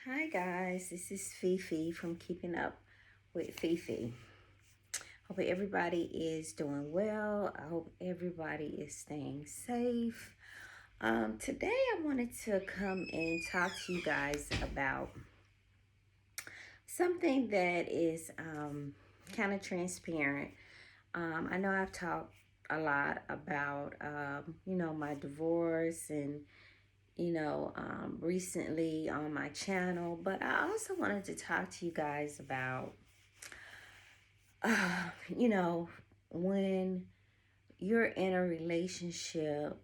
Hi guys, this is Fifi from Keeping Up with Fifi. Hope everybody is doing well. I hope everybody is staying safe. Today I wanted to come and talk to you guys about something that is kind of transparent. I know I've talked a lot about my divorce and recently on my channel, but I also wanted to talk to you guys about, uh, you know, when you're in a relationship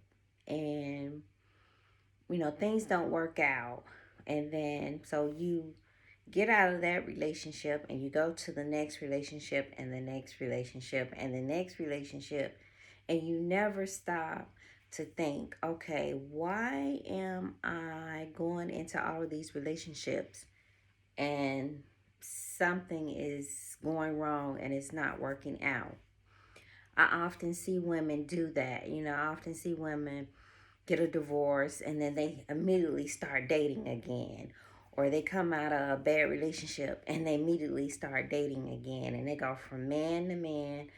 and, things don't work out, and then so you get out of that relationship and you go to the next relationship and the next relationship and the next relationship, and you never stop to think, okay, why am I going into all of these relationships and something is going wrong and it's not working out? I often see women do that. I often see women get a divorce and then they immediately start dating again. Or they come out of a bad relationship and they immediately start dating again. And they go from man to man,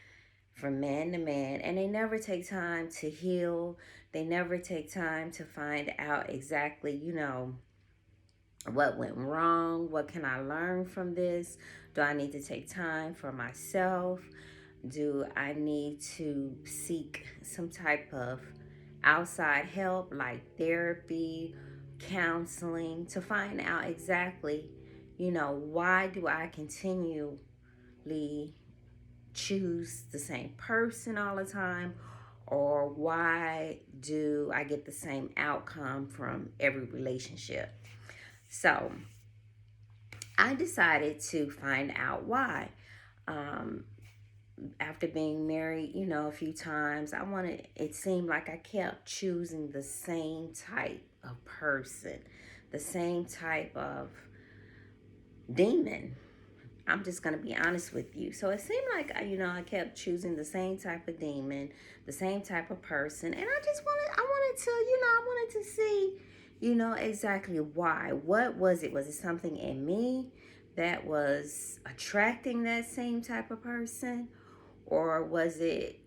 from man to man. And they never take time to heal. They never take time to find out exactly, what went wrong. What can I learn from this? Do I need to take time for myself? Do I need to seek some type of outside help like therapy, counseling, to find out exactly, why do I continually choose the same person all the time? Or why do I get the same outcome from every relationship? So I decided to find out why. Um, After being married, a few times, it seemed like I kept choosing the same type of person, the same type of demon. I'm just going to be honest with you. So it seemed like, I kept choosing the same type of demon, the same type of person. And I wanted to see, exactly why. What was it? Was it something in me that was attracting that same type of person? Or was it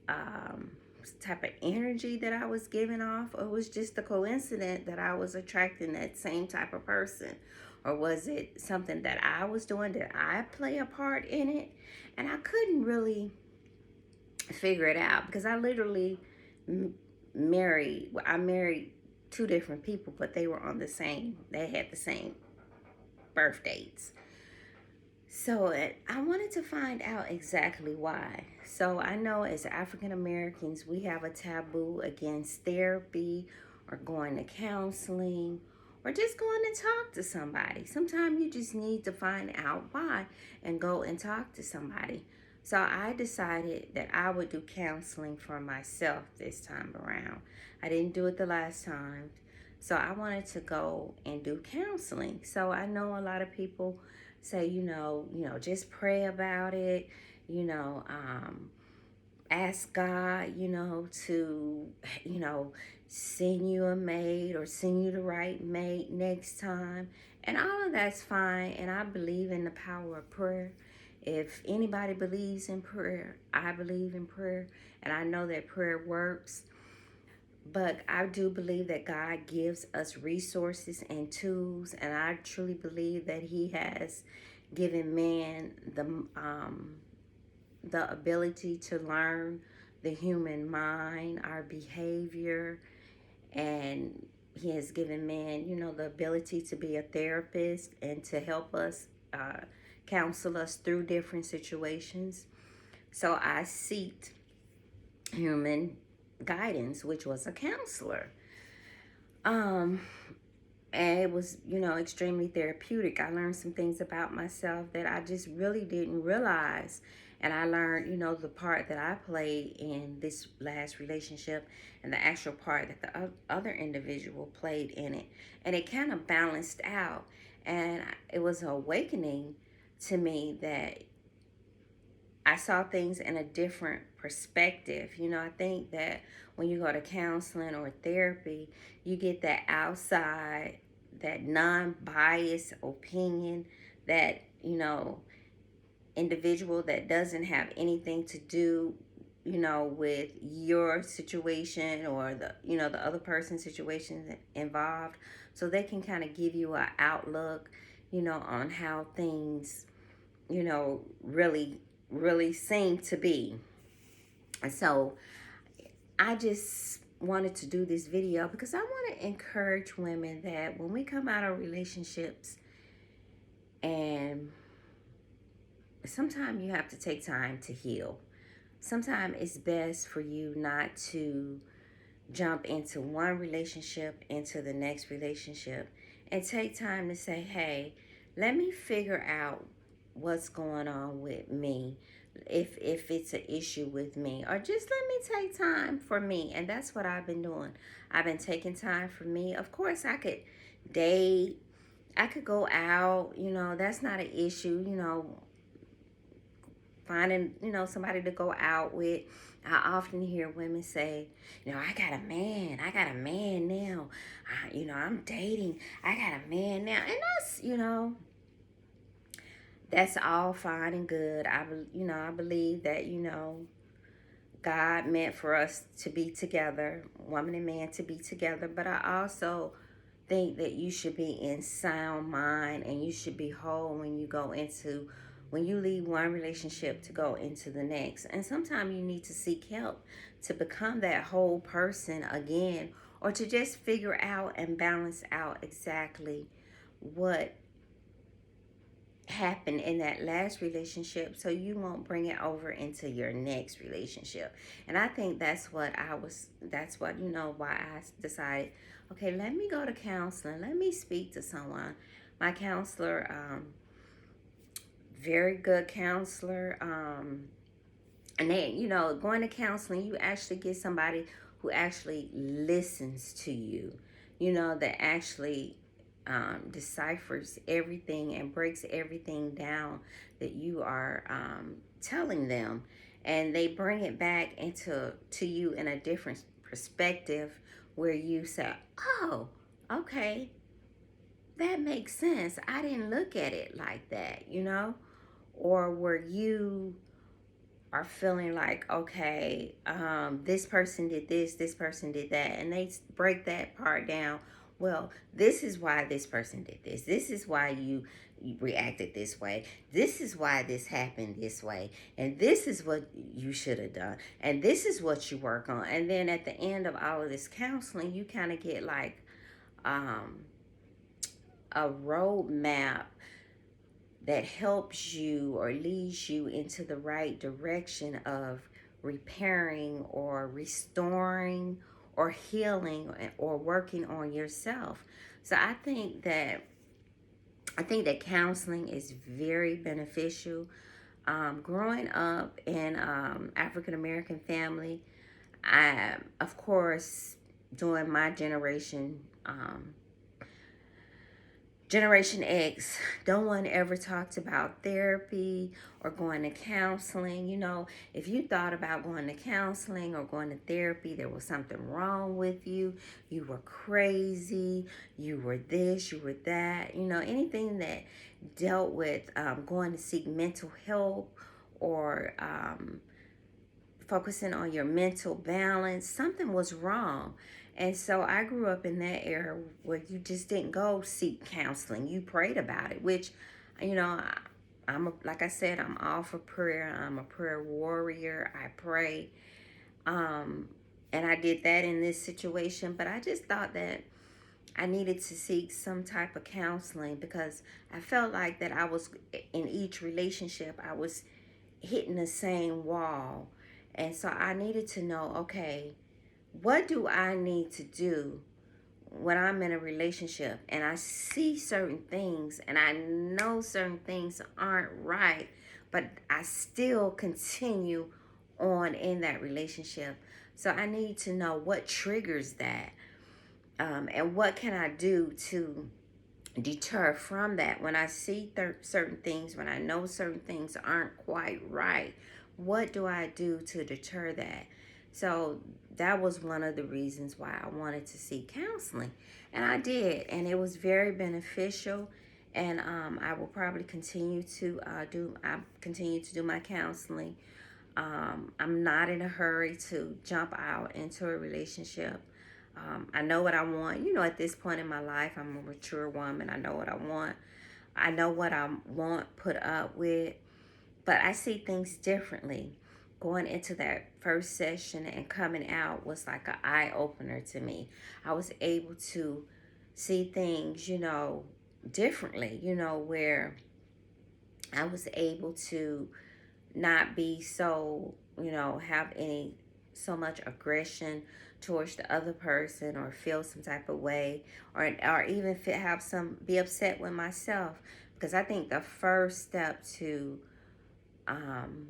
type of energy that I was giving off? Or was just a coincidence that I was attracting that same type of person? Or was it something that I was doing? Did I play a part in it? And I couldn't really figure it out because I literally I married two different people, but they had the same birth dates. So I wanted to find out exactly why. So I know as African Americans, we have a taboo against therapy or going to counseling or just going to talk to somebody. Sometimes you just need to find out why and go and talk to somebody. So I decided that I would do counseling for myself this time around. I didn't do it the last time. So I wanted to go and do counseling. So I know a lot of people say, just pray about it, you know, um, ask God, to, send you a mate or send you the right mate next time. And all of that's fine. And I believe in the power of prayer. If anybody believes in prayer, I believe in prayer. And I know that prayer works. But I do believe that God gives us resources and tools, and I truly believe that He has given man the ability to learn the human mind, our behavior, and He has given man, the ability to be a therapist and to help us counsel us through different situations. So I seeked human guidance, which was a counselor. Um, and it was, extremely therapeutic. I learned some things about myself that I just really didn't realize. And I learned, the part that I played in this last relationship and the actual part that the other individual played in it. And it kind of balanced out. And it was an awakening to me that I saw things in a different perspective. I think that when you go to counseling or therapy, you get that outside, that non-biased opinion, that, individual that doesn't have anything to do, with your situation or the other person's situation involved, so they can kind of give you an outlook, on how things, really, really seem to be. And so I just wanted to do this video because I want to encourage women that when we come out of relationships, and sometimes you have to take time to heal. Sometimes it's best for you not to jump into one relationship into the next relationship, and take time to say, hey, let me figure out what's going on with me, if it's an issue with me, or just let me take time for me. And that's what I've been doing. I've been taking time for me. Of course, I could date, I could go out, that's not an issue, finding, somebody to go out with. I often hear women say, I got a man now. I'm dating, I got a man now. And that's all fine and good. I believe that, God meant for us to be together, woman and man to be together. But I also think that you should be in sound mind, and you should be whole when you leave one relationship to go into the next. And sometimes you need to seek help to become that whole person again, or to just figure out and balance out exactly what happened in that last relationship, so you won't bring it over into your next relationship. And I think that's what why I decided, okay, let me go to counseling, let me speak to someone. My counselor, very good counselor, and then, going to counseling, you actually get somebody who actually listens to you, that actually deciphers everything and breaks everything down that you are telling them, and they bring it back to you in a different perspective, where you say, oh, okay, that makes sense, I didn't look at it like that, or where you are feeling like, okay, this person did this person did that, and they break that part down. Well, this is why this person did this. This is why you reacted this way. This is why this happened this way. And this is what you should have done. And this is what you work on. And then at the end of all of this counseling, you kind of get like a roadmap that helps you or leads you into the right direction of repairing or restoring or healing or working on yourself. So I think that counseling is very beneficial. Growing up in African American family, I, of course, during my generation, Generation X, no one ever talked about therapy or going to counseling. If you thought about going to counseling or going to therapy, there was something wrong with you. You were crazy. You were this, you were that. Anything that dealt with going to seek mental help, or focusing on your mental balance, something was wrong. And so I grew up in that era where you just didn't go seek counseling. You prayed about it, which, like I said, I'm all for prayer. I'm a prayer warrior. I pray. And I did that in this situation, but I just thought that I needed to seek some type of counseling, because I felt like that I was, in each relationship, I was hitting the same wall. And so I needed to know, okay, what do I need to do when I'm in a relationship and I see certain things and I know certain things aren't right, but I still continue on in that relationship? So I need to know what triggers that, and what can I do to deter from that. When I see certain things, when I know certain things aren't quite right, what do I do to deter that? So that was one of the reasons why I wanted to seek counseling. And I did. And it was very beneficial. And I will probably continue to continue to do my counseling. I'm not in a hurry to jump out into a relationship. I know what I want. You know, at this point in my life, I'm a mature woman. I know what I want. I know what I want put up with, but I see things differently. Going into that first session and coming out was like an eye opener to me. I was able to see things, differently, where I was able to not be so, have any so much aggression towards the other person or feel some type of way or even have some be upset with myself, because I think the first step to um,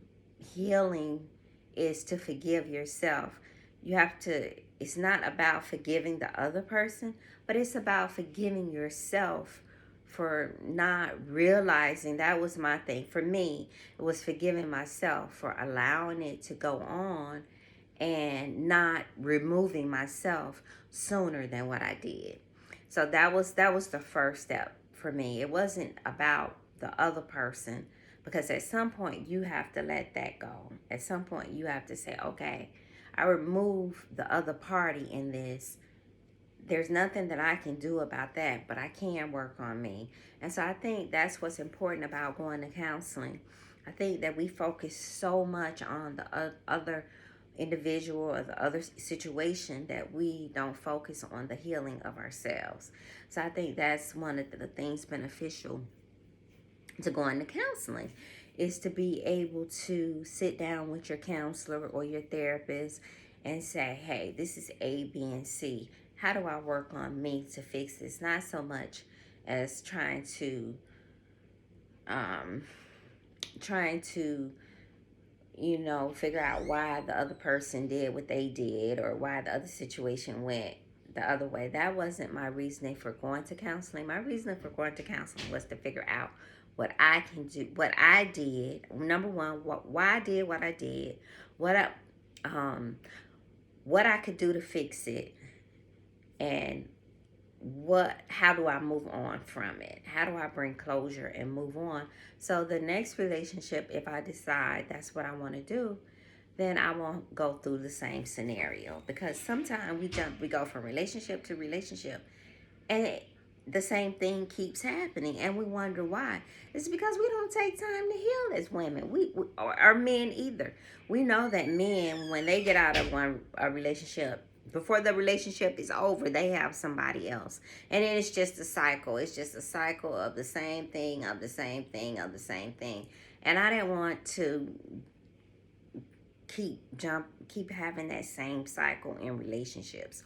healing is to forgive yourself. You have to, it's not about forgiving the other person, but it's about forgiving yourself for not realizing. That was my thing. For me, it was forgiving myself for allowing it to go on and not removing myself sooner than what I did. So that was the first step for me. It wasn't about the other person, because at some point you have to let that go. At some point you have to say, okay, I remove the other party in this. There's nothing that I can do about that, but I can work on me. And so I think that's what's important about going to counseling. I think that we focus so much on the other individual or the other situation that we don't focus on the healing of ourselves. So I think that's one of the things beneficial to going to counseling, is to be able to sit down with your counselor or your therapist and say, hey, this is A, B, and C. How do I work on me to fix this? Not so much as um, trying to, figure out why the other person did what they did or why the other situation went the other way. That wasn't my reasoning for going to counseling. My reasoning for going to counseling was to figure out what I can do, what I did. Number one, why I did what I did, what I, um, what I could do to fix it, and how do I move on from it? How do I bring closure and move on? So the next relationship, if I decide that's what I want to do, then I won't go through the same scenario, because sometimes we go from relationship to relationship, and the same thing keeps happening, and we wonder why. It's because we don't take time to heal as women, or men either. We know that men, when they get out of a relationship, before the relationship is over, they have somebody else, and then it's just a cycle. It's just a cycle of the same thing, of the same thing, of the same thing. And I didn't want to keep having that same cycle in relationships.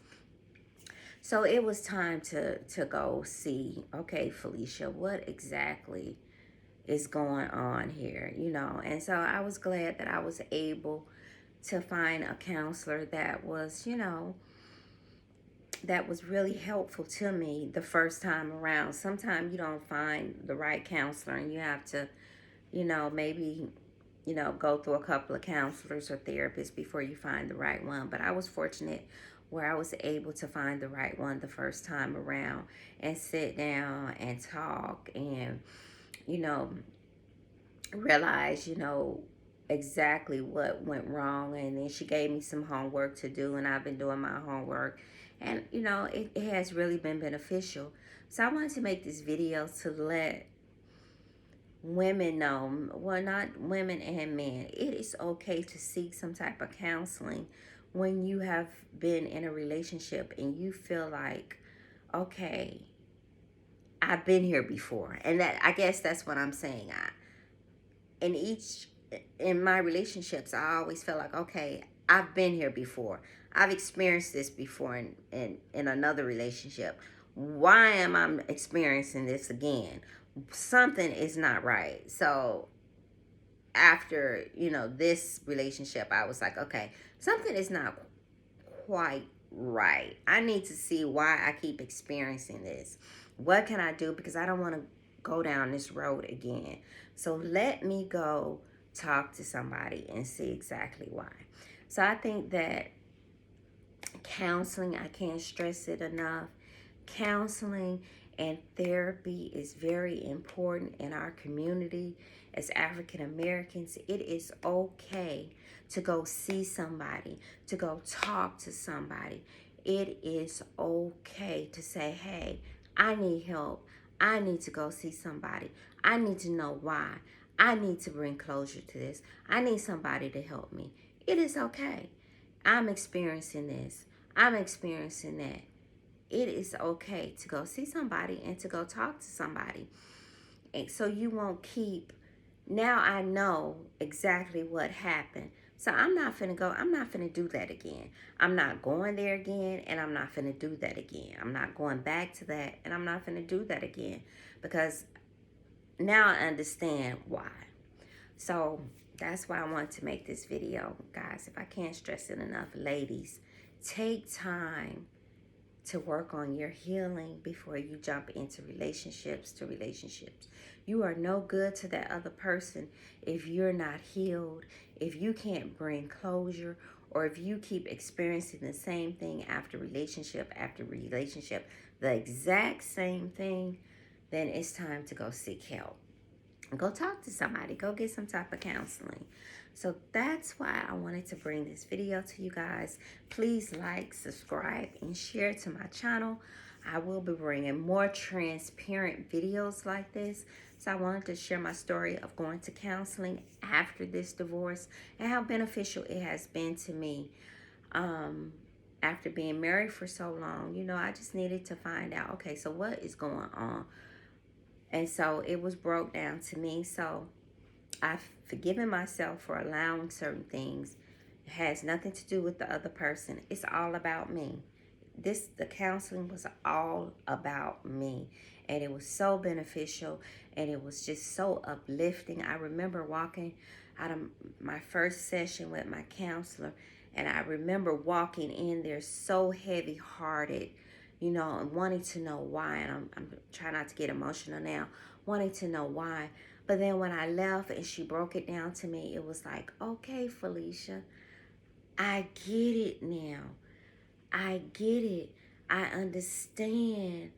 So it was time to go see, okay, Felicia, what exactly is going on here, And so I was glad that I was able to find a counselor that was, that was really helpful to me the first time around. Sometimes you don't find the right counselor, and you have to, maybe, go through a couple of counselors or therapists before you find the right one. But I was fortunate where I was able to find the right one the first time around and sit down and talk and, you know, realize, exactly what went wrong. And then she gave me some homework to do, and I've been doing my homework. And, it has really been beneficial. So I wanted to make this video to let women know, well, not women and men, it is okay to seek some type of counseling when you have been in a relationship and you feel like, okay, I've been here before. And that, I guess that's what I'm saying. In my relationships, I always feel like, okay, I've been here before. I've experienced this before in another relationship. Why am I experiencing this again? Something is not right. So after, this relationship, I was like, okay, something is not quite right. I need to see why I keep experiencing this. What can I do? Because I don't want to go down this road again. So let me go talk to somebody and see exactly why. So I think that counseling, I can't stress it enough. Counseling and therapy is very important in our community as African Americans. It is okay to go see somebody, to go talk to somebody. It is okay to say, hey, I need help. I need to go see somebody. I need to know why. I need to bring closure to this. I need somebody to help me. It is okay. I'm experiencing this. I'm experiencing that. It is okay to go see somebody and to go talk to somebody. And so you won't keep, now I know exactly what happened. So I'm not finna do that again. I'm not going there again, and I'm not finna do that again. I'm not going back to that, and I'm not finna do that again, because now I understand why. So that's why I want to make this video, guys. If I can't stress it enough, ladies, take time to work on your healing before you jump into relationships. You are no good to that other person if you're not healed, if you can't bring closure, or if you keep experiencing the same thing after relationship, the exact same thing, then it's time to go seek help. Go talk to somebody. Go get some type of counseling. So that's why I wanted to bring this video to you guys. Please like, subscribe, and share to my channel. I will be bringing more transparent videos like this. So I wanted to share my story of going to counseling after this divorce and how beneficial it has been to me. After being married for so long, you know, I just needed to find out, okay, so what is going on? And so it was broke down to me. So I've forgiven myself for allowing certain things. It has nothing to do with the other person. It's all about me. The counseling was all about me. And it was so beneficial, and it was just so uplifting. I remember walking out of my first session with my counselor, and I remember walking in there so heavy hearted, you know, and wanting to know why. And I'm trying not to get emotional now, wanting to know why. But then when I left and she broke it down to me, it was like, okay, Felicia, I get it now. I get it. I understand.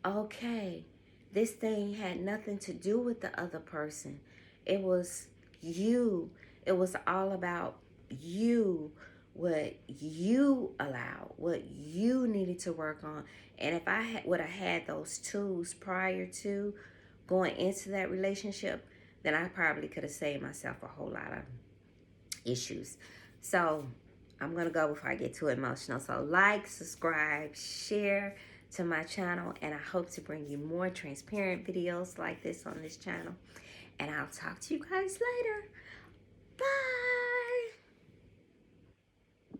Okay, this thing had nothing to do with the other person. It was you. It was all about you, what you allowed, what you needed to work on. And if I would have had those tools prior to going into that relationship, then I probably could have saved myself a whole lot of issues. So I'm going to go before I get too emotional. So like, subscribe, share to my channel, and I hope to bring you more transparent videos like this on this channel. And I'll talk to you guys later. Bye.